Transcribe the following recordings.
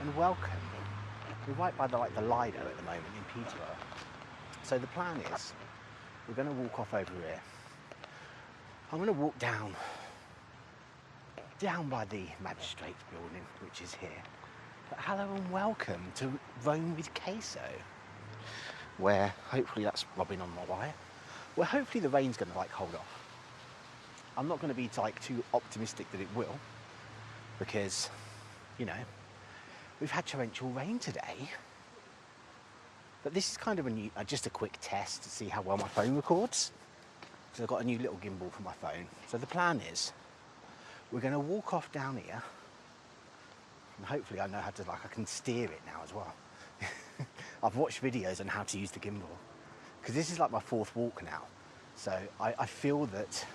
and welcome. We're right by the Lido at the moment in Peterborough. So the plan is we're going to walk off over here. I'm going to walk down by the magistrate's building, which is here. But hello and welcome to Roam with Queso, where hopefully that's rubbing on my wire. Where hopefully the rain's going to hold off. I'm not going to be too optimistic that it will, because we've had torrential rain today. But this is kind of just a quick test to see how well my phone records. So I've got a new little gimbal for my phone. So the plan is we're going to walk off down here, and hopefully I know how to I can steer it now as well. I've watched videos on how to use the gimbal, because this is like my fourth walk now. So I feel that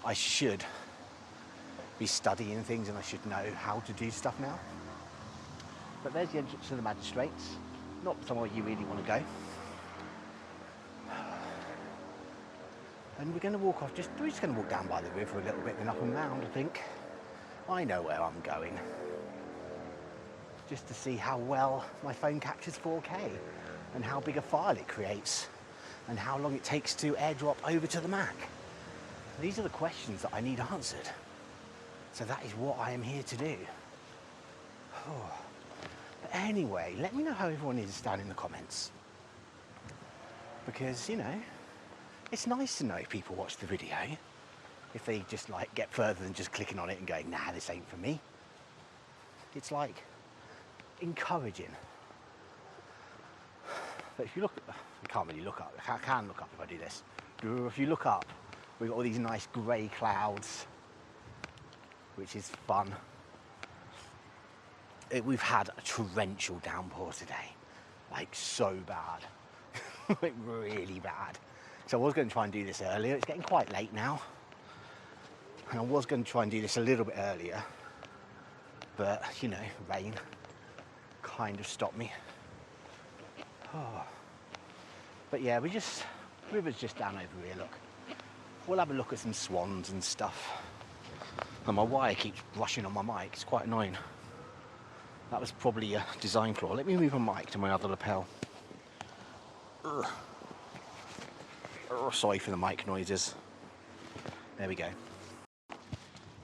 I should be studying things and I should know how to do stuff now. But there's the entrance to the magistrates. Not somewhere you really want to go. And we're going to walk off, we're just going to walk down by the river a little bit, then up and round, I think. I know where I'm going. Just to see how well my phone captures 4K and how big a file it creates and how long it takes to airdrop over to the Mac. These are the questions that I need answered. So that is what I am here to do. Oh. But anyway, let me know how everyone is down in the comments. Because, it's nice to know if people watch the video. If they just get further than just clicking on it and going, nah, this ain't for me. It's encouraging. But if you look, I can't really look up. I can look up if I do this. If you look up, we've got all these nice grey clouds, which is fun. We've had a torrential downpour today, so bad, really bad. So I was going to try and do this earlier. It's getting quite late now, and I was going to try and do this a little bit earlier, but rain kind of stopped me. Oh. But yeah, river's just down over here, look. We'll have a look at some swans and stuff. And my wire keeps brushing on my mic, it's quite annoying. That was probably a design flaw. Let me move my mic to my other lapel. Ugh. Sorry for the mic noises. There we go.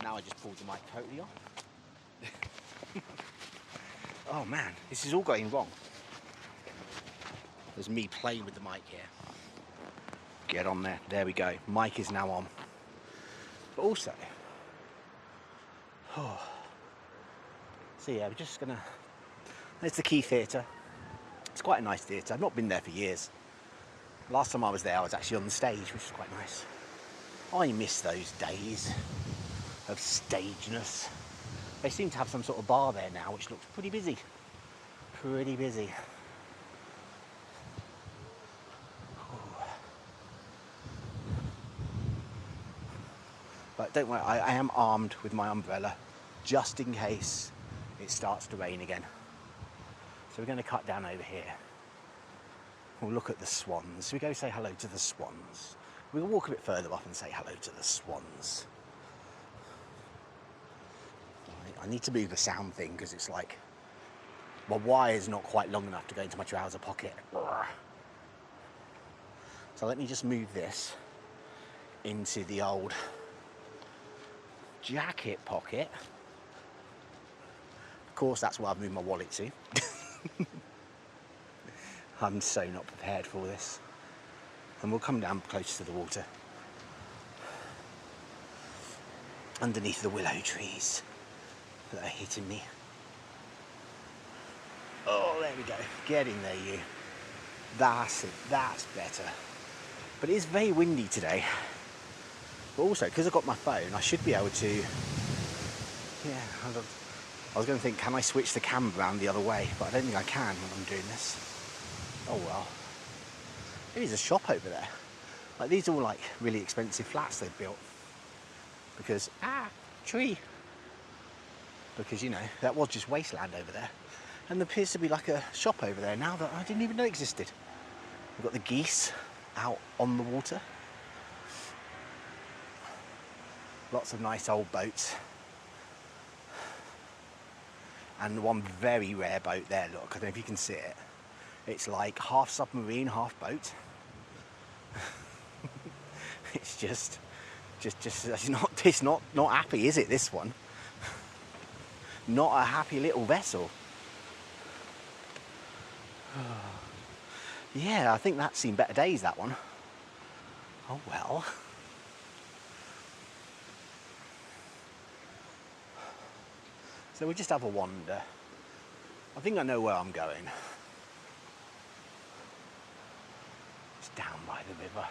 Now I just pulled the mic totally off. Oh man, this is all going wrong. There's me playing with the mic here. Get on there. There we go. Mic is now on. But also, so yeah, we're just gonna. There's the Key Theatre. It's quite a nice theatre. I've not been there for years. Last time I was there, I was actually on the stage, which is quite nice. I miss those days of stageness. They seem to have some sort of bar there now, which looks pretty busy. Pretty busy. But don't worry, I am armed with my umbrella, just in case it starts to rain again. So we're going to cut down over here. We'll look at the swans. We go say hello to the swans. We'll walk a bit further up and say hello to the swans. I need to move the sound thing because it's my wire's not quite long enough to go into my trouser pocket. So let me just move this into the old jacket pocket. Of course, that's where I've moved my wallet to. I'm so not prepared for this. And we'll come down close to the water. Underneath the willow trees that are hitting me. Oh, there we go. Get in there, you. That's it. That's better. But it is very windy today. But also, because I've got my phone, I should be able to... Yeah, I was going to think, can I switch the camera around the other way? But I don't think I can when I'm doing this. Oh well. There is a shop over there. These are all really expensive flats they've built. Because, tree. Because, that was just wasteland over there. And there appears to be a shop over there now that I didn't even know existed. We've got the geese out on the water. Lots of nice old boats. And one very rare boat there, look, I don't know if you can see it. It's like half submarine, half boat. It's just it's not happy, is it, this one? Not a happy little vessel. Yeah, I think that's seen better days, that one. Oh well. So we'll just have a wander. I think I know where I'm going. It's down by the river.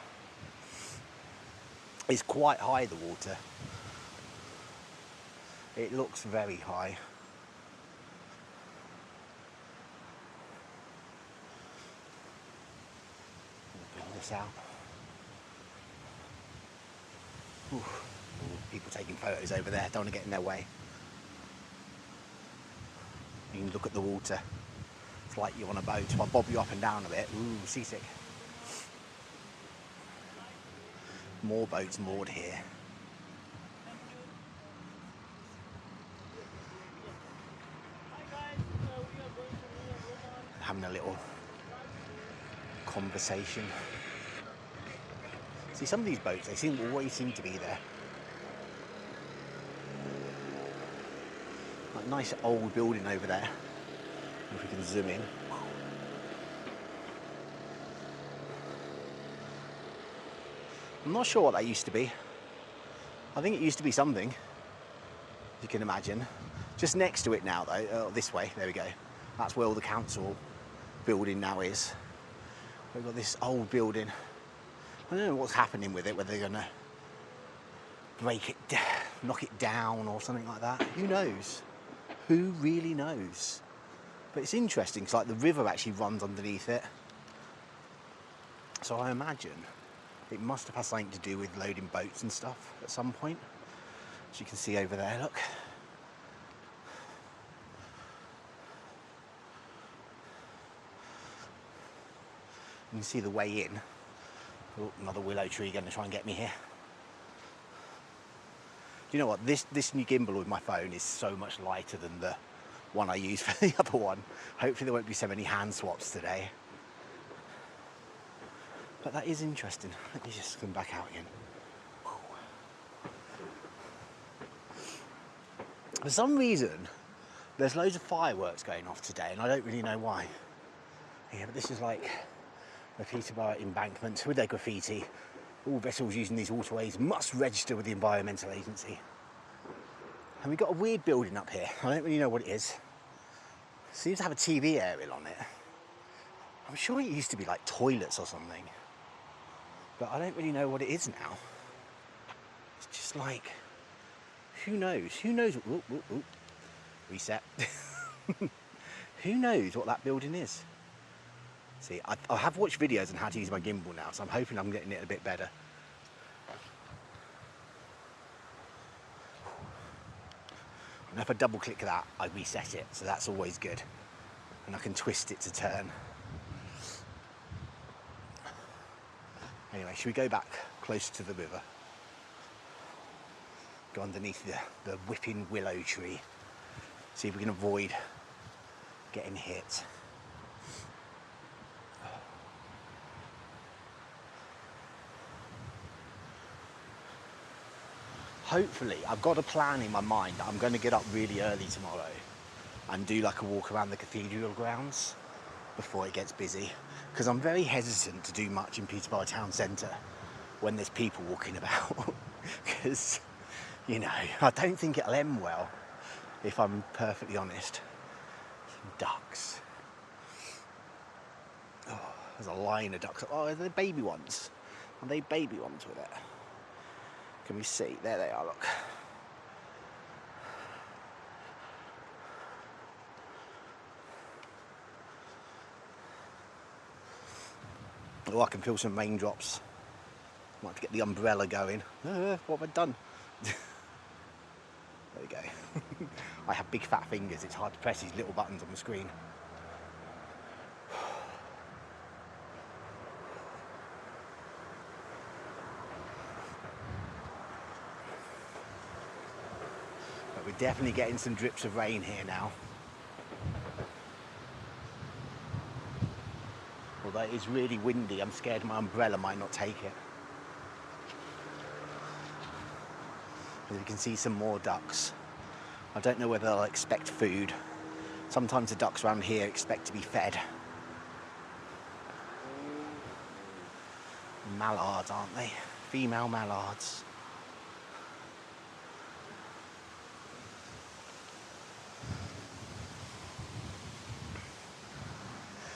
It's quite high, the water. It looks very high. We'll bring this out. Ooh, people taking photos over there, don't want to get in their way. You can look at the water. It's like you're on a boat. If I bob you up and down a bit, ooh, seasick. More boats moored here. Having a little conversation. See, some of these boats, they always seem to be there. Like a nice old building over there. If we can zoom in. I'm not sure what that used to be. I think it used to be something, you can imagine. Just next to it now though, this way, there we go. That's where all the council building now is. We've got this old building. I don't know what's happening with it, whether they're gonna break it, knock it down or something like that. Who knows? Who really knows? But it's interesting, because like the river actually runs underneath it. So I imagine it must have had something to do with loading boats and stuff at some point. As you can see over there, look. You can see the way in. Oh, another willow tree going to try and get me here. Do you know what? This new gimbal with my phone is so much lighter than the one I use for the other one. Hopefully there won't be so many hand swaps today. But that is interesting. Let me just come back out again. For some reason, there's loads of fireworks going off today, and I don't really know why. Yeah, but this is like the Peterborough embankment with their graffiti. All vessels using these waterways must register with the Environmental Agency. And we've got a weird building up here. I don't really know what it is. It seems to have a TV aerial on it. I'm sure it used to be like toilets or something. But I don't really know what it is now. It's just like, who knows? Who knows? Ooh, ooh, ooh. Reset. Who knows what that building is? See, I have watched videos on how to use my gimbal now, so I'm hoping I'm getting it a bit better. And if I double click that, I reset it, so that's always good. And I can twist it to turn. Anyway, should we go back closer to the river? Go underneath the whipping willow tree. See if we can avoid getting hit. Hopefully, I've got a plan in my mind that I'm going to get up really early tomorrow and do like a walk around the cathedral grounds before it gets busy, because I'm very hesitant to do much in Peterborough town centre when there's people walking about, because, you know, I don't think it'll end well, if I'm perfectly honest. Some ducks. Oh, there's a line of ducks. Oh, are they baby ones? Are they baby ones with it? Can we see? There they are, look. Oh, I can feel some raindrops. Might have to get the umbrella going. What have I done? There we go. I have big fat fingers, it's hard to press these little buttons on the screen. But we're definitely getting some drips of rain here now. Although it is really windy, I'm scared my umbrella might not take it. As you can see, some more ducks. I don't know whether they'll expect food. Sometimes the ducks around here expect to be fed. Mallards, aren't they? Female mallards.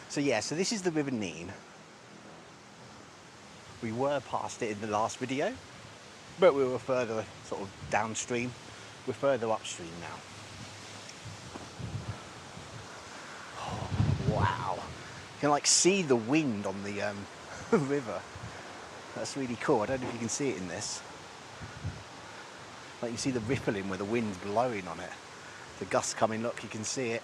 So yeah, so this is the River Nene. We were past it in the last video, but we were further sort of downstream. We're further upstream now. Oh, wow. You can like see the wind on the river. That's really cool. I don't know if you can see it in this. Like you see the rippling where the wind's blowing on it. The gusts coming, look, you can see it.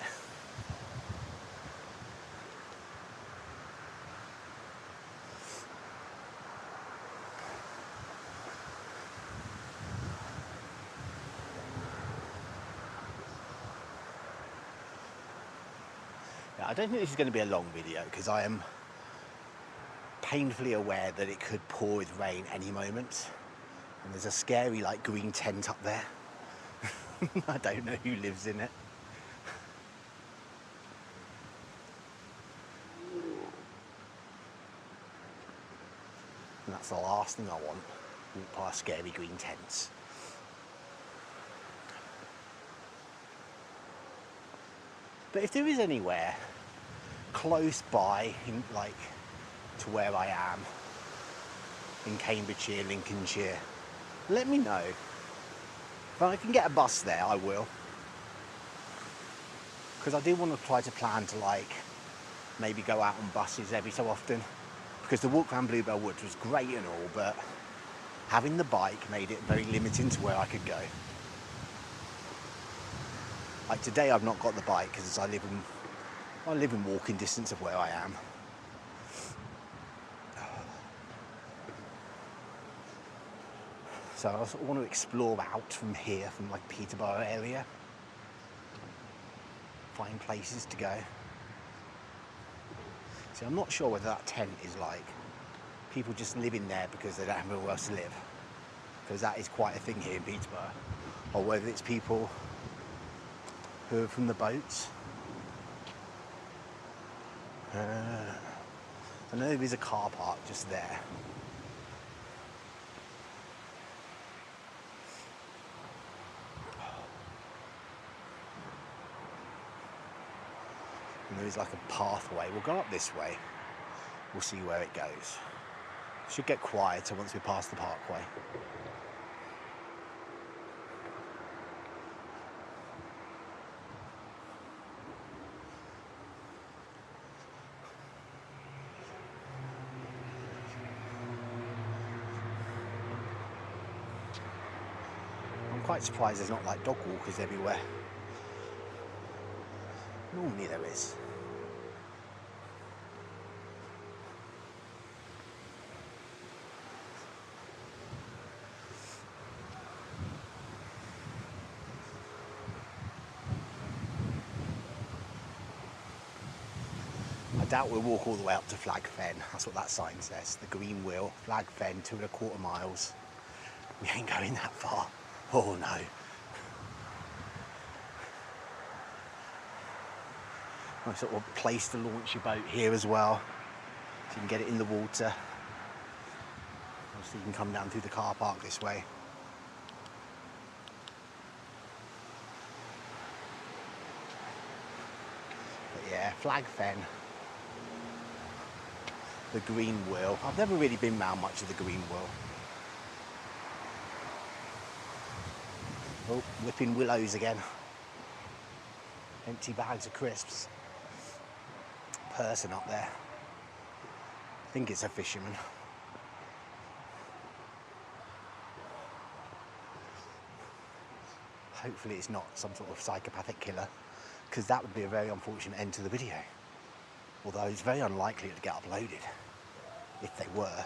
I don't think this is going to be a long video because I am painfully aware that it could pour with rain any moment, and there's a scary like green tent up there. I don't know who lives in it. And that's the last thing I want, walk past scary green tents. But if there is anywhere close by, in, like to where I am, in Cambridgeshire, Lincolnshire, let me know. If I can get a bus there, I will. Because I do want to try to plan to like maybe go out on buses every so often. Because the walk around Bluebell Woods was great and all, but having the bike made it very limiting to where I could go. Like today I've not got the bike because I live in walking distance of where I am. So I sort of want to explore out from here, from like Peterborough area. Find places to go. See, I'm not sure whether that tent is like people just living there because they don't have anywhere else to live. Because that is quite a thing here in Peterborough. Or whether it's people who are from the boats. I know there is a car park just there. And there is like a pathway. We'll go up this way. We'll see where it goes. It should get quieter once we pass the parkway. I'm quite surprised there's not like dog walkers everywhere. Normally there is. I doubt we'll walk all the way up to Flag Fen. That's what that sign says. The green wheel, Flag Fen, 2¼ miles. We ain't going that far. Oh no. Nice sort of place to launch your boat here as well, so you can get it in the water. Obviously you can come down through the car park this way. But yeah, Flag Fen. The green wheel. I've never really been round much of the green wheel. Oh, whipping willows again. Empty bags of crisps. Person up there. I think it's a fisherman. Hopefully it's not some sort of psychopathic killer, because that would be a very unfortunate end to the video. Although it's very unlikely to get uploaded, if they were.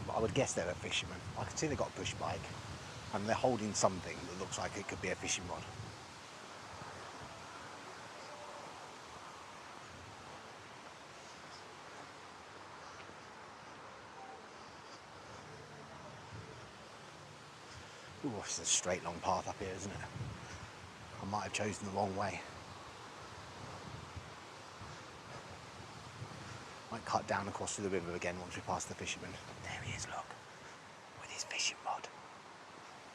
But I would guess they're a fisherman. I can see they've got a push bike. and they're holding something that looks like it could be a fishing rod. Ooh, it's a straight long path up here, isn't it? I might have chosen the wrong way. Might cut down across to the river again once we pass the fisherman. There he is, look, with his fishing rod,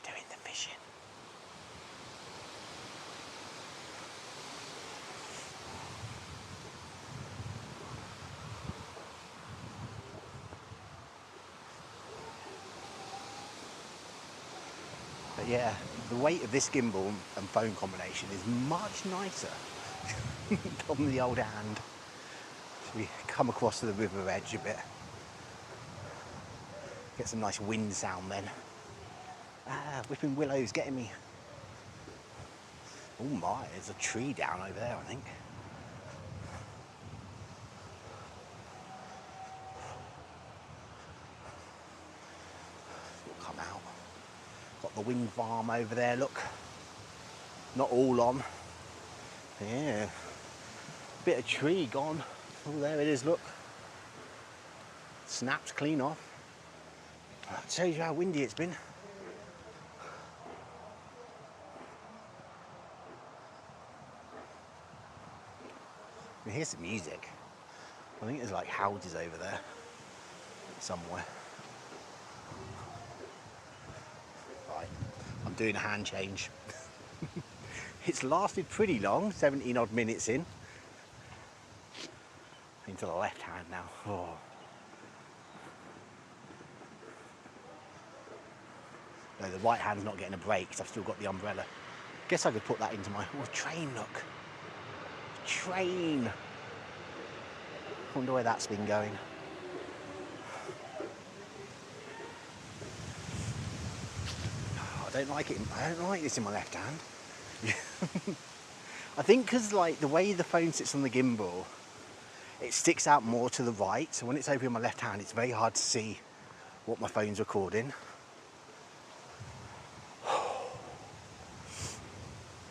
doing the fishing. But yeah, the weight of this gimbal and phone combination is much nicer on the old hand. So we come across to the river edge a bit. Get some nice wind sound then. Ah, whipping willows getting me. Oh my, there's a tree down over there, I think. Come out. Got the wind farm over there, look. Not all on. Yeah. Bit of tree gone. Oh, there it is, look. Snapped clean off. That shows you how windy it's been. You hear some music. I think there's like houses over there somewhere. Right, I'm doing a hand change. It's lasted pretty long, 17 odd minutes in. Into the left hand now. Oh. No, the right hand's not getting a break because I've still got the umbrella. Guess I could put that into my... Oh, train, look. Train. Wonder where that's been going. Oh, I don't like it. I don't like this in my left hand. I think because like the way the phone sits on the gimbal, it sticks out more to the right. So when it's over in my left hand, it's very hard to see what my phone's recording.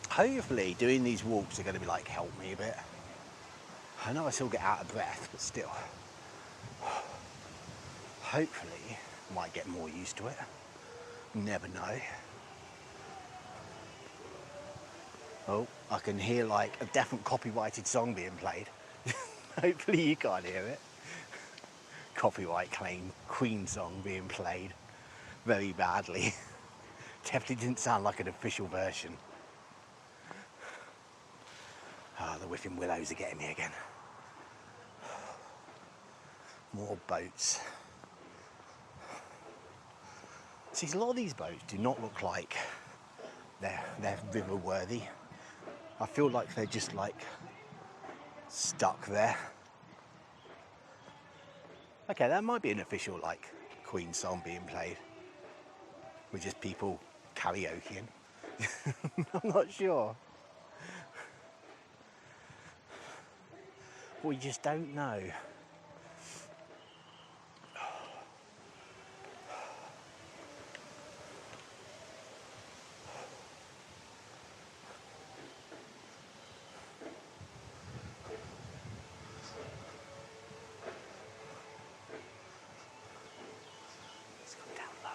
Hopefully doing these walks are going to be like help me a bit. I know I still get out of breath, but still. Hopefully I might get more used to it. Never know. Oh, I can hear like a different copyrighted song being played. Hopefully you can't hear it. Copyright claim, Queen song being played very badly. Definitely didn't sound like an official version. Ah, the whipping willows are getting me again. More boats. See, a lot of these boats do not look like they're river worthy. I feel like they're just like stuck there. Okay, that might be an official like Queen song being played with just people karaokeing. I'm not sure. We just don't know. Let's come down low.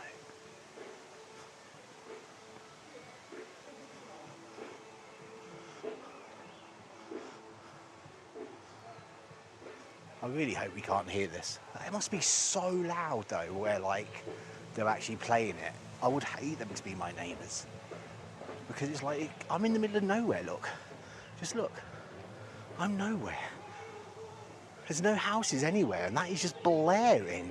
I really hope we can't hear this. It must be so loud though, where like they're actually playing it. I would hate them to be my neighbours. Because it's like, I'm in the middle of nowhere, look. Just look. I'm nowhere. There's no houses anywhere and that is just blaring.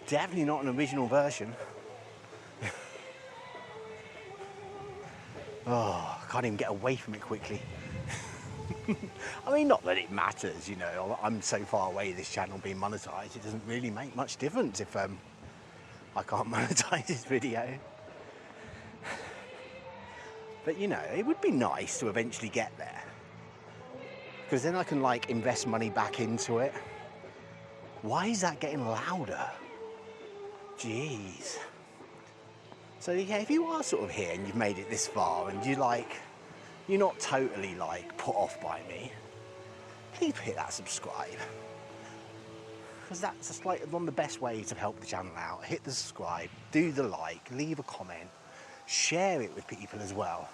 Definitely not an original version. Oh, I can't even get away from it quickly. I mean, not that it matters, you know, I'm so far away this channel being monetised, it doesn't really make much difference if I can't monetise this video. But you know, it would be nice to eventually get there. Because then I can like invest money back into it. Why is that getting louder? Jeez. So yeah, if you are sort of here and you've made it this far and you're not totally like put off by me, please hit that subscribe. Because that's just like one of the best ways to help the channel out. Hit the subscribe, do the like, leave a comment, share it with people as well.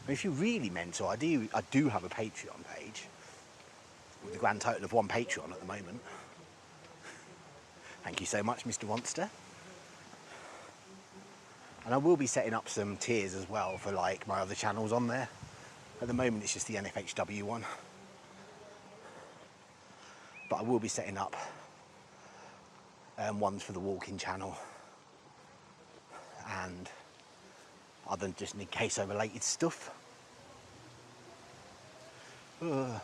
And if you're really mental, I do have a Patreon page with a grand total of 1 Patreon at the moment. Thank you so much, Mr. Monster. And I will be setting up some tiers as well for like my other channels on there. At the moment it's just the NFHW one. But I will be setting up ones for the walking channel and other than just Ninqueso related stuff. And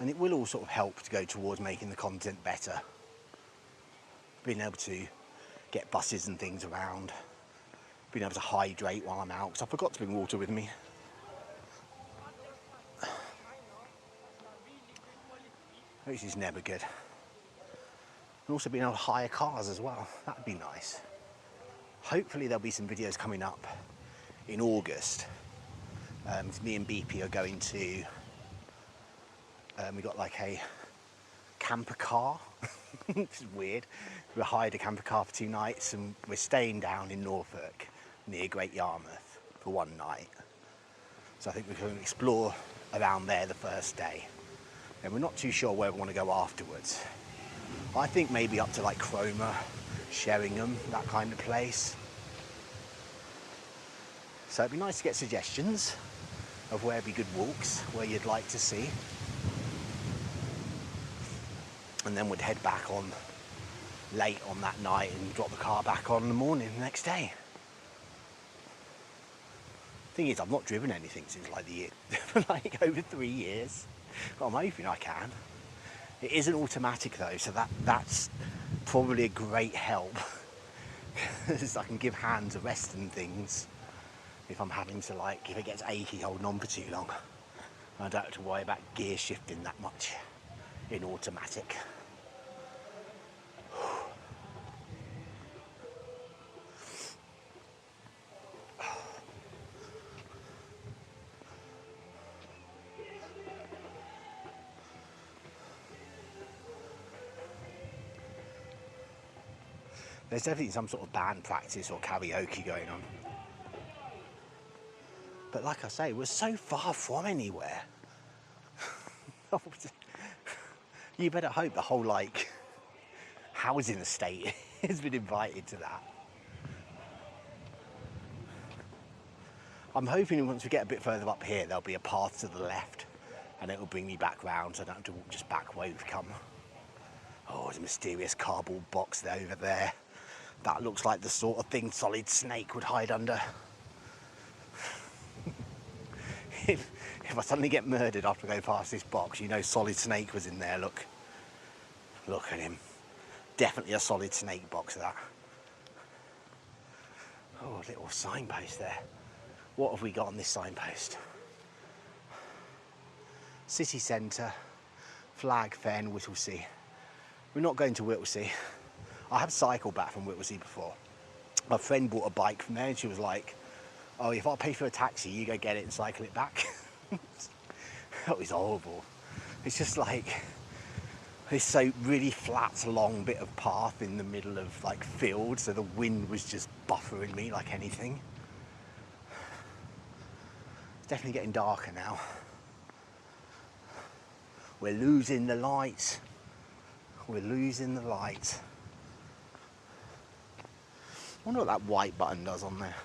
it will all sort of help to go towards making the content better. Being able to get buses and things around. Being able to hydrate while I'm out, because I forgot to bring water with me. Which is never good. And also being able to hire cars as well, that'd be nice. Hopefully there'll be some videos coming up in August. Me and BP are going to, we got like a camper car, which is weird. We hired a camper car for 2 nights and we're staying down in Norfolk near Great Yarmouth for 1 night. So I think we're going to explore around there the first day. And we're not too sure where we want to go afterwards. I think maybe up to like Cromer, Sheringham, that kind of place. So it'd be nice to get suggestions of where would be good walks, where you'd like to see. And then we'd head back on late on that night and drop the car back on in the morning the next day. Thing is, I've not driven anything since like the year, for like over 3 years. But I'm hoping I can. It is an automatic though, so that's probably a great help. Because I can give hands a rest and things if I'm having to like, if it gets achy holding on for too long. I don't have to worry about gear shifting that much in automatic. There's definitely some sort of band practice or karaoke going on. But like I say, we're so far from anywhere. You better hope the whole like housing estate has been invited to that. I'm hoping once we get a bit further up here, there'll be a path to the left and it'll bring me back round so I don't have to walk just back where we've come. Oh, there's a mysterious cardboard box there over there. That looks like the sort of thing Solid Snake would hide under. If I suddenly get murdered after I go past this box, you know Solid Snake was in there, look. Look at him. Definitely a Solid Snake box, that. Oh, a little signpost there. What have we got on this signpost? City Centre, Flag Fen, Whittlesea. We're not going to Whittlesea. I have cycled back from Whittlesea before. My friend bought a bike from there and she was like, oh, if I pay for a taxi, you go get it and cycle it back. That was horrible. It's just like this so really flat, long bit of path in the middle of like field, so the wind was just buffering me like anything. It's definitely getting darker now. We're losing the light. We're losing the light. I wonder what that white button does on there.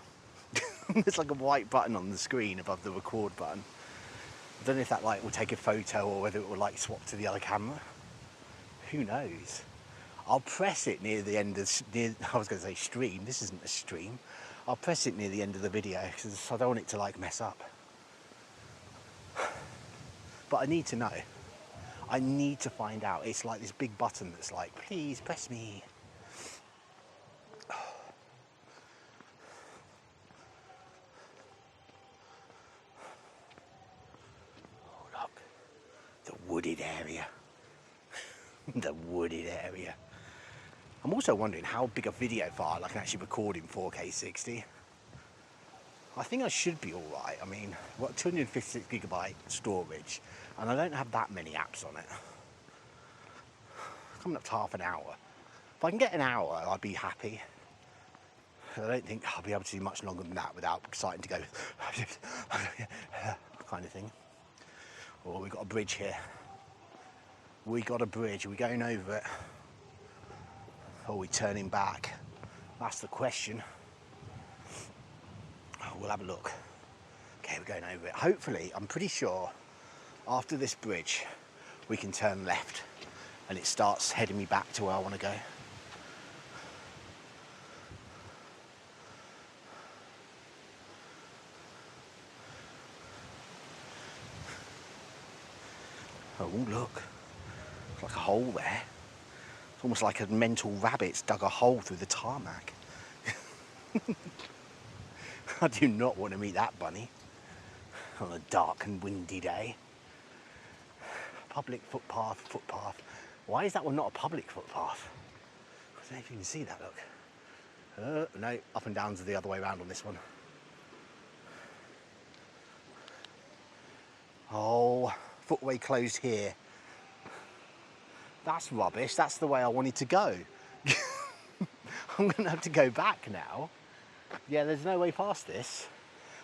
There's like a white button on the screen above the record button. I don't know if that like will take a photo or whether it will like swap to the other camera. Who knows? I'll press it near the end of, I was going to say stream, this isn't a stream. I'll press it near the end of the video because I don't want it to like mess up. But I need to know. I need to find out. It's like this big button that's like, please press me. Oh look, the wooded area. The wooded area. I'm also wondering how big a video file I can actually record in 4K 60. I think I should be alright. I mean, I've got 256 gigabyte storage and I don't have that many apps on it. Coming up to half an hour. If I can get an hour, I'd be happy. I don't think I'll be able to do much longer than that without starting to go kind of thing. Oh, we've got a bridge here. We got a bridge. Are we going over it? Or are we turning back? That's the question. Oh, we'll have a look. Okay, we're going over it. Hopefully, I'm pretty sure after this bridge we can turn left and it starts heading me back to where I want to go. Oh, look. It's like a hole there. It's almost like a mental rabbit's dug a hole through the tarmac. I do not want to meet that bunny on a dark and windy day. Public footpath, footpath. Why is that one not a public footpath? I don't know if you can see that, look. No, up and down's the other way around on this one. Oh, footway closed here. That's rubbish. That's the way I wanted to go. I'm going to have to go back now. Yeah, there's no way past this.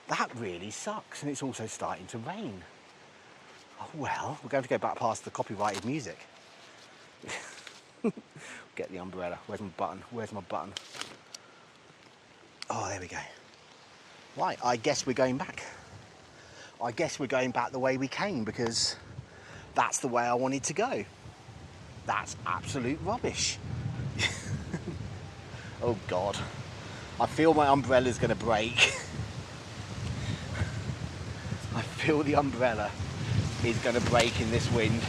That really sucks, and it's also starting to rain. Oh well, we're going to go back past the copyrighted music. Get the umbrella. Where's my button? Where's my button? Oh, there we go. Right, I guess we're going back. I guess we're going back the way we came because that's the way I wanted to go. That's absolute rubbish. Oh God. I feel my umbrella's going to break. I feel the umbrella is going to break in this wind.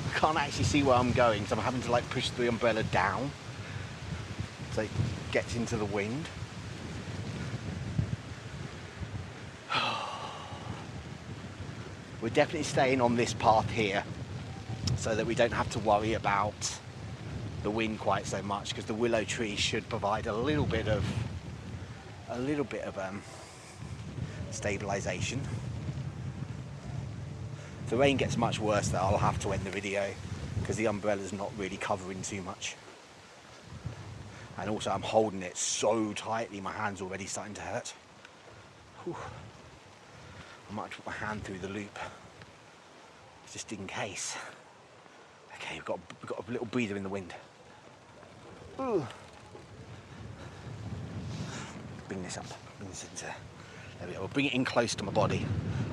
I can't actually see where I'm going, so I'm having to like push the umbrella down so it gets into the wind. We're definitely staying on this path here so that we don't have to worry about the wind quite so much, because the willow tree should provide a little bit of stabilisation. If the rain gets much worse though, I'll have to end the video because the umbrella's not really covering too much. And also I'm holding it so tightly, my hand's already starting to hurt. Whew. I might have to put my hand through the loop, just in case. Okay, we've got a little breather in the wind. Ooh. Bring this up, bring this into, there we go, we'll bring it in close to my body.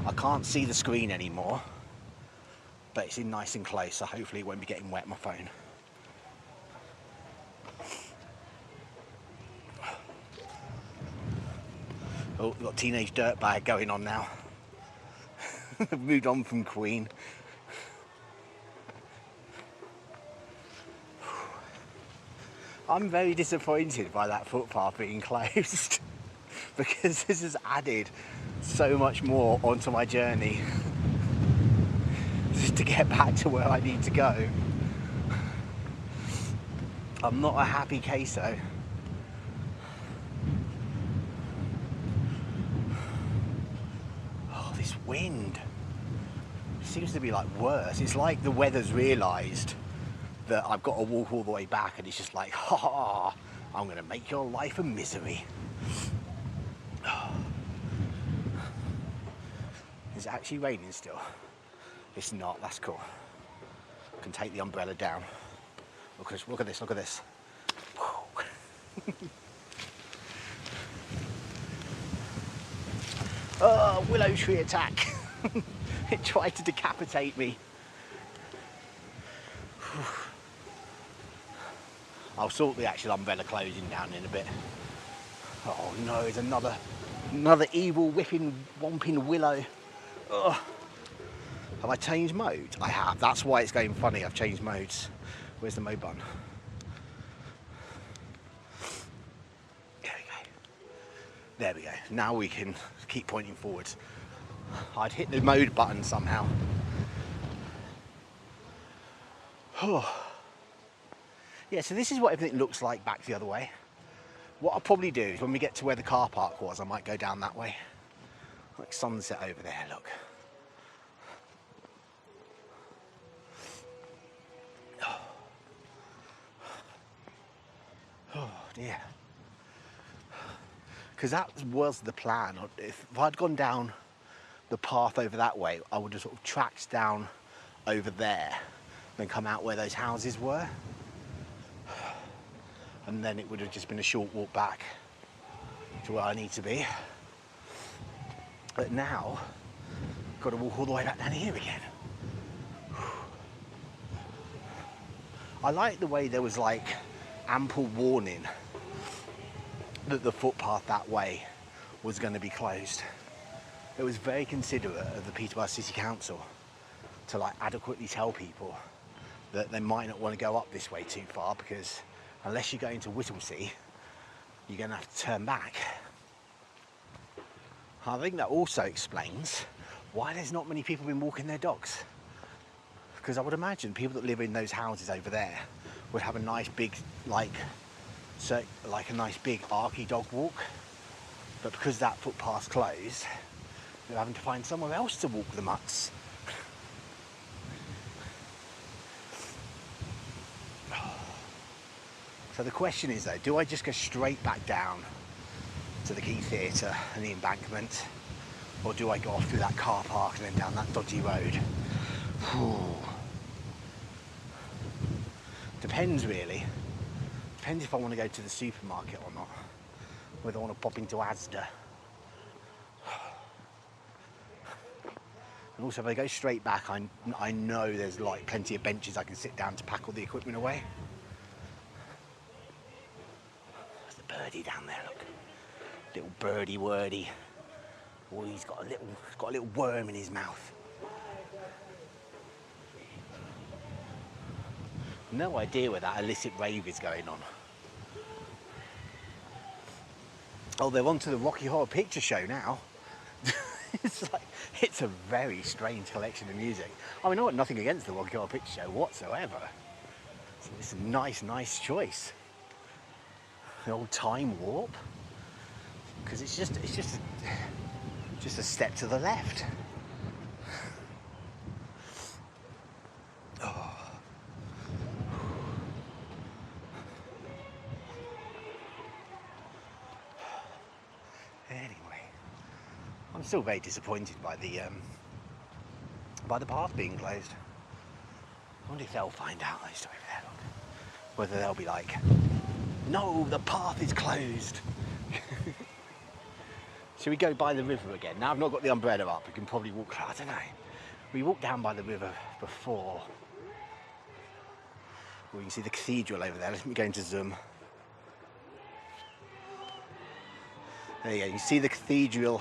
I can't see the screen anymore, but it's in nice and close, so hopefully it won't be getting wet, my phone. Oh, we've got Teenage Dirtbag going on now. Moved on from Queen. I'm very disappointed by that footpath being closed because this has added so much more onto my journey just to get back to where I need to go. I'm not a happy queso. Oh, this wind seems to be like worse. It's like the weather's realised that I've got to walk all the way back, and it's just like, ha ha, I'm going to make your life a misery. Is it actually raining still? It's not, that's cool. I can take the umbrella down. Look at this, look at this. Oh, willow tree attack. It tried to decapitate me. I'll sort the actual umbrella closing down in a bit. Oh no, it's another evil, whipping, whomping willow. Ugh. Have I changed modes? I have. That's why it's going funny. I've changed modes. Where's the mode button? There we go. There we go. Now we can keep pointing forwards. I'd hit the mode button somehow. Yeah, so this is what everything looks like back the other way. What I'll probably do is when we get to where the car park was, I might go down that way. Like sunset over there, look. Oh dear. Because that was the plan. If I'd gone down the path over that way, I would have sort of tracked down over there, then come out where those houses were. And then it would have just been a short walk back to where I need to be. But now, I've got to walk all the way back down here again. I like the way there was like ample warning that the footpath that way was going to be closed. It was very considerate of the Peterborough City Council to like adequately tell people that they might not want to go up this way too far, because unless you're going to Whittlesea, you're going to have to turn back. I think that also explains why there's not many people been walking their dogs. Because I would imagine people that live in those houses over there would have a nice big, like a nice big arky dog walk. But because that footpath's closed, they're having to find somewhere else to walk the mutts. So the question is though, do I just go straight back down to the Key Theatre and the embankment, or do I go off through that car park and then down that dodgy road? Whew. Depends really. Depends if I want to go to the supermarket or not, whether I want to pop into Asda. And also if I go straight back, I know there's like plenty of benches I can sit down to pack all the equipment away. There's a birdie down there, look. Little birdie wordy. Oh, he's got a little worm in his mouth. No idea where that illicit rave is going on. Oh, they're on to the Rocky Horror Picture Show now. It's a very strange collection of music. I mean, I got nothing against the Rocky Horror Picture Show whatsoever. So it's a nice choice. The old time warp. Because it's just a step to the left. Oh. Anyway, I'm still very disappointed by the path being closed. I wonder if they'll find out those over there, look. Whether they'll be like, no, the path is closed. Should we go by the river again? Now I've not got the umbrella up, we can probably walk, I don't know. We walked down by the river before. We can see the cathedral over there. Let me go into zoom. There you go, you can see the cathedral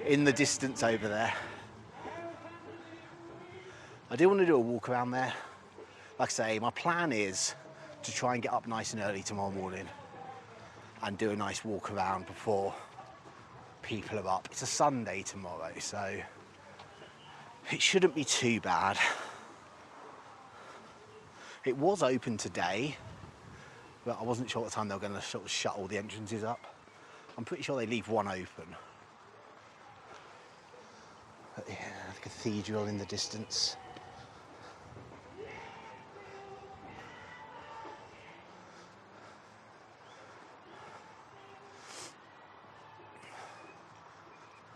in the distance over there. I do want to do a walk around there. Like I say, my plan is to try and get up nice and early tomorrow morning and do a nice walk around before people are up. It's a Sunday tomorrow, so it shouldn't be too bad. It was open today, but I wasn't sure what time they were going to sort of shut all the entrances up. I'm pretty sure they leave one open. But yeah, the cathedral in the distance.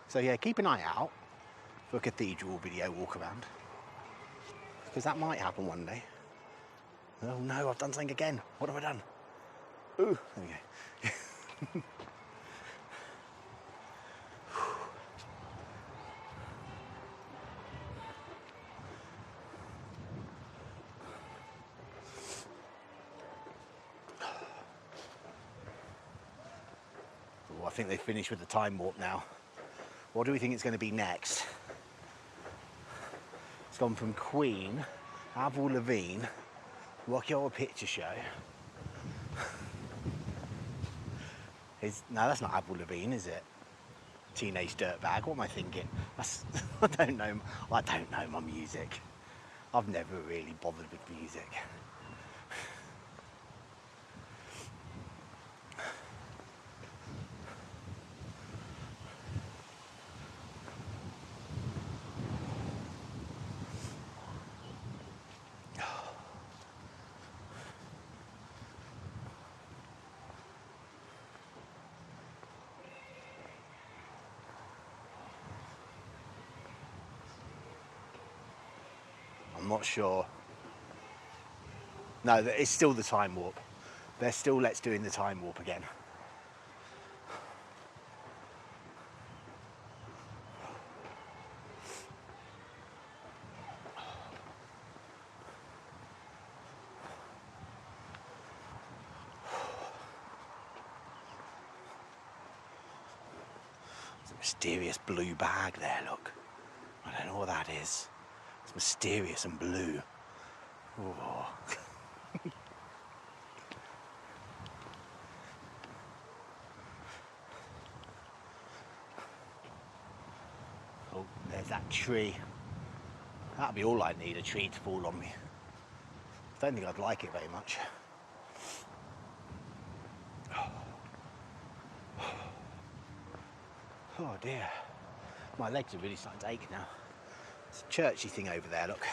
So yeah, keep an eye out for a cathedral video walk around, because that might happen one day. Oh no, I've done something again. What have I done? Ooh, there we go. Oh, I think they've finished with the time warp now. What do we think it's going to be next? It's gone from Queen, Avril Lavigne, Rocky Horror Picture Show. No, that's not Avril Lavigne, is it? teenage dirtbag. What am I thinking? I don't know my music. I've never really bothered with music. I'm not sure. No, it's still the time warp. They're still doing the time warp again. There's a mysterious blue bag there, look. I don't know what that is. It's mysterious and blue. Oh. Oh, there's that tree. That'd be all I need, a tree to fall on me. I don't think I'd like it very much. Oh dear. My legs are really starting to ache now. It's a churchy thing over there, look.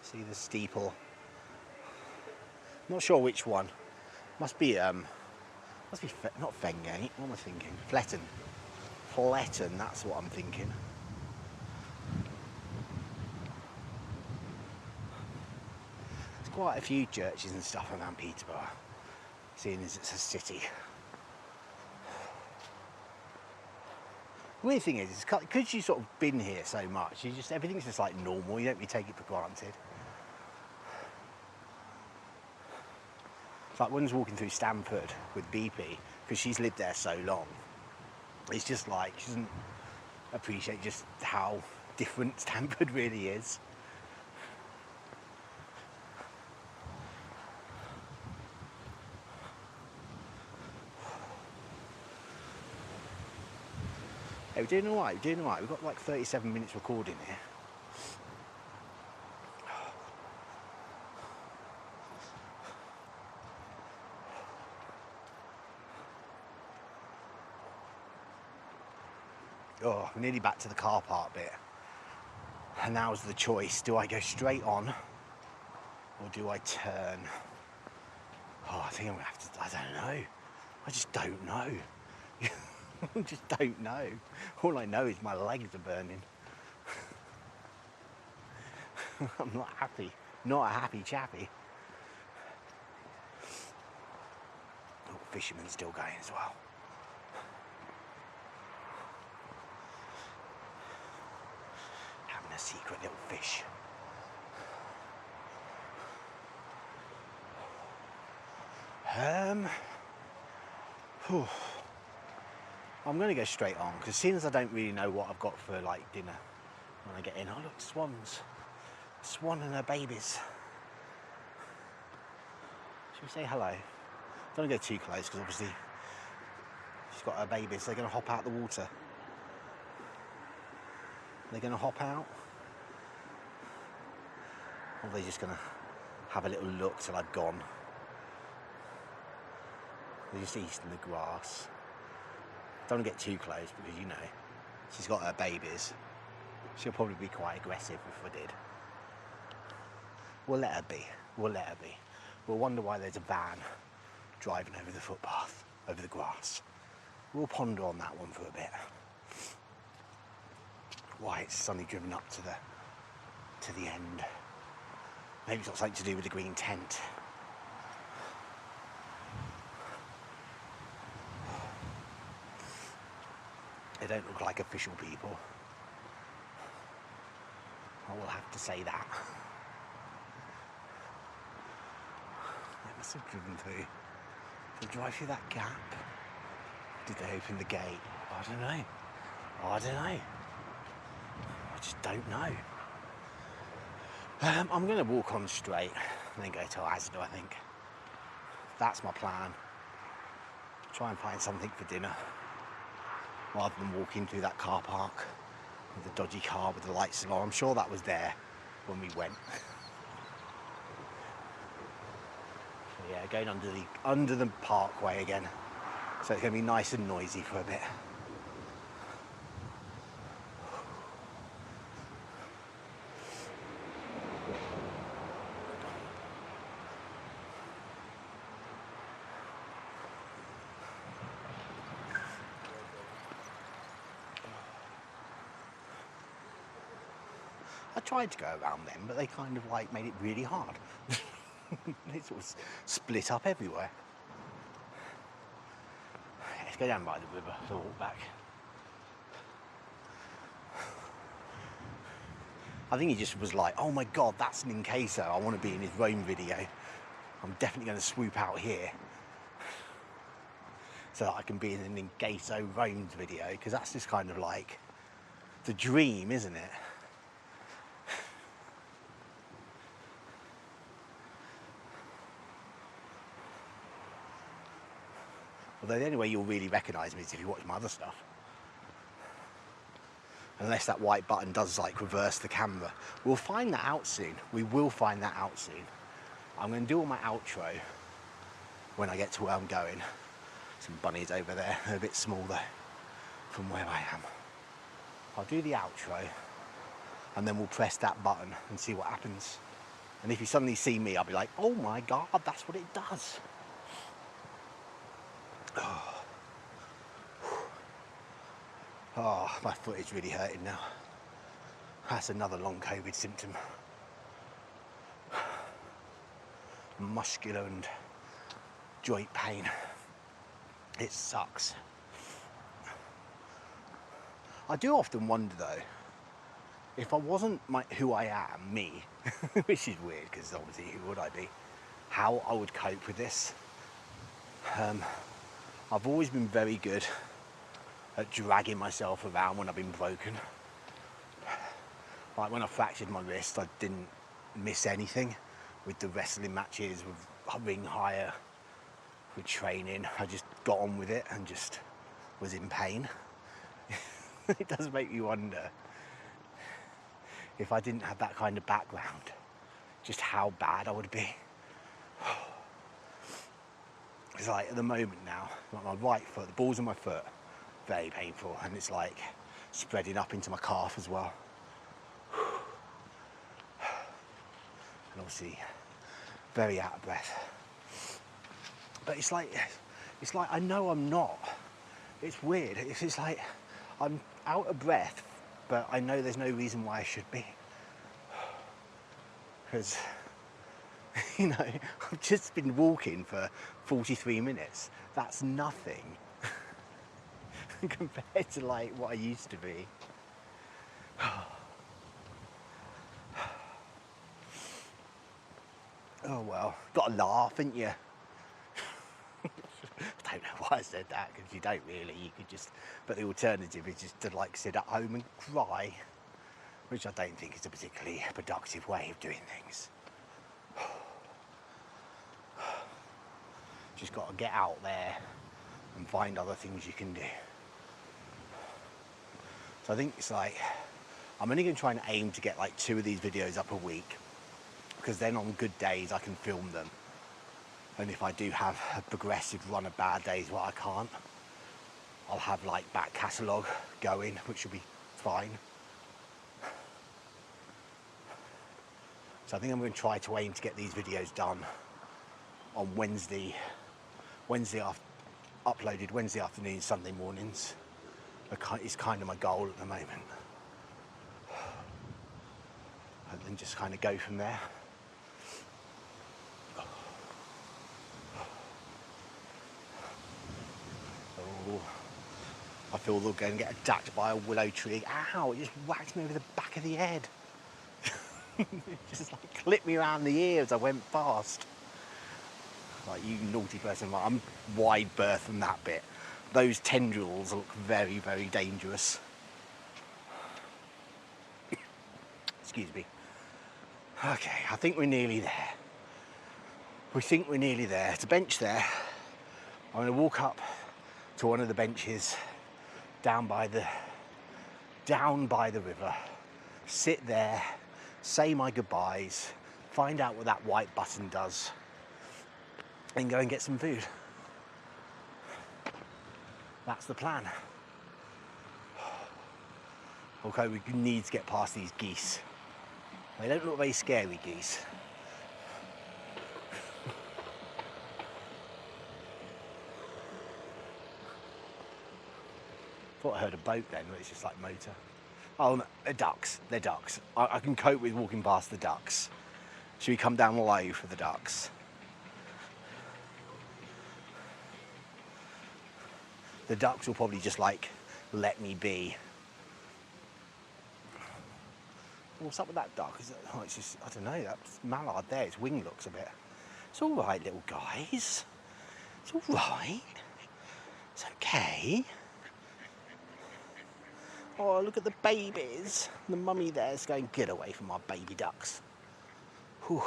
See the steeple? Not sure which one. Must be not Fengate. What am I thinking? Fletton. Fletton, that's what I'm thinking. There's quite a few churches and stuff around Peterborough, seeing as it's a city. The weird thing is, because you've sort of been here so much, everything's just like normal. You don't really take it for granted. It's like when I was walking through Stamford with BP, because she's lived there so long. It's just like she doesn't appreciate just how different Stamford really is. Hey, we're doing alright, We've got like 37 minutes recording here. Oh, we're nearly back to the car park bit. And now's the choice. Do I go straight on or do I turn? Oh, I think I'm gonna have to, I don't know. I just don't know. I just don't know. All I know is my legs are burning. I'm not happy. Not a happy chappy. Oh, fisherman's still going as well. Having a secret little fish. I'm going to go straight on, because as soon as I don't really know what I've got for like dinner when I get in. Oh look, swans. Swan and her babies. Should we say hello? Don't go too close, because obviously she's got her babies. They're going to hop out the water. They're going to hop out. Or are they just going to have a little look till I've gone? They're just eating the grass. Don't get too close, because you know, she's got her babies. She'll probably be quite aggressive if I did. We'll let her be. We'll let her be. We'll wonder why there's a van driving over the footpath, over the grass. We'll ponder on that one for a bit. Why it's suddenly driven up to the end. Maybe it's got something to do with the green tent. They don't look like official people. I will have to say that. They must have driven through. Did they drive through that gap? Did they open the gate? I don't know. I just don't know. I'm going to walk on straight and then go to Asda, I think. That's my plan. Try and find something for dinner rather than walking through that car park with the dodgy car with the lights on. I'm sure that was there when we went. So yeah, going under the parkway again. So it's going to be nice and noisy for a bit. I tried to go around them, but they kind of like made it really hard. They sort of split up everywhere. Let's go down by the river to walk back. I think he just was like, oh my god, that's Ninqueso. I want to be in his Rome video. I'm definitely going to swoop out here so that I can be in the Ninqueso Rome video, because that's just kind of like the dream, isn't it? Although the only way you'll really recognise me is if you watch my other stuff. Unless that white button does like reverse the camera. We'll find that out soon. We will find that out soon. I'm going to do all my outro when I get to where I'm going. Some bunnies over there, they're a bit small though from where I am. I'll do the outro and then we'll press that button and see what happens. And if you suddenly see me, I'll be like, oh my god, that's what it does. Oh, my foot is really hurting now. That's another long COVID symptom. Muscular and joint pain. It sucks. I do often wonder though, if I wasn't who I am, me, which is weird because obviously who would I be, how I would cope with this. I've always been very good at dragging myself around when I've been broken. Like when I fractured my wrist, I didn't miss anything with the wrestling matches, with ring hire, with training. I just got on with it and just was in pain. It does make me wonder if I didn't have that kind of background, just how bad I would be. It's like at the moment now, like my right foot, the balls of my foot, very painful, and it's like spreading up into my calf as well. And obviously very out of breath. But it's like I know I'm not. It's weird. It's like I'm out of breath, but I know there's no reason why I should be. Because you know, I've just been walking for 43 minutes. That's nothing compared to like what I used to be. Oh well, got to laugh, haven't you? I don't know why I said that, because you don't really, you could just, but the alternative is just to like sit at home and cry, which I don't think is a particularly productive way of doing things. Just got to get out there and find other things you can do. So I think it's like, I'm only going to try and aim to get like 2 of these videos up a week, because then on good days I can film them. And if I do have a progressive run of bad days where I can't, I'll have like back catalogue going, which will be fine. So I think I'm going to try to aim to get these videos done on uploaded Wednesday afternoon, Sunday mornings. It's kind of my goal at the moment. And then just kind of go from there. Oh, I feel they're going to get attacked by a willow tree. Ow, it just whacked me over the back of the head. It just like clipped me around the ear as I went past. Like, you naughty person, I'm wide berth from that bit. Those tendrils look very, very dangerous. Excuse me. Okay, I think we're nearly there. We think we're nearly there. It's a bench there. I'm going to walk up to one of the benches down by the river, sit there, say my goodbyes, find out what that white button does, and go and get some food. That's the plan. Okay, we need to get past these geese. They don't look very scary, geese. Thought I heard a boat then, but it's just like motor. Oh, no, they're ducks. They're ducks. I can cope with walking past the ducks. Should we come down low for the ducks? The ducks will probably just like let me be. What's up with that duck? Oh, it's just, I don't know, that mallard there, its wing looks a bit. It's all right, little guys. It's all right. It's okay. Oh, look at the babies. The mummy there's going, get away from my baby ducks. Whew.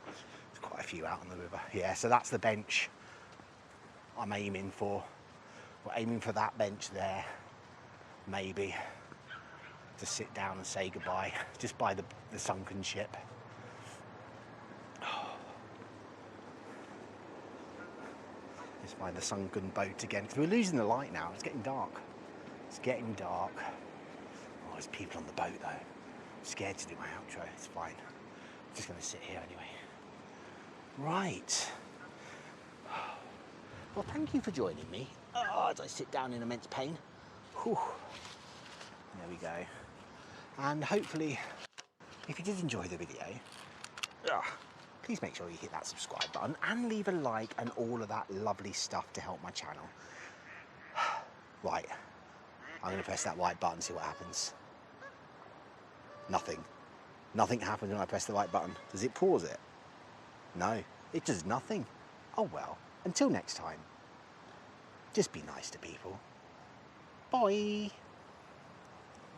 There's quite a few out on the river. Yeah, so that's the bench I'm aiming for. We're aiming for that bench there, maybe, to sit down and say goodbye, just by the sunken ship. Just by the sunken boat again, because we're losing the light now. It's getting dark. It's getting dark. Oh, there's people on the boat though. I'm scared to do my outro. It's fine. I'm just going to sit here anyway. Right. Well, thank you for joining me. As I sit down in immense pain. Whew. There we go. And hopefully, if you did enjoy the video, please make sure you hit that subscribe button and leave a like and all of that lovely stuff to help my channel. Right, I'm going to press that white button, see what happens. Nothing. Nothing happens when I press the right button. Does it pause it? No, it does nothing. Oh well, until next time. Just be nice to people. Bye.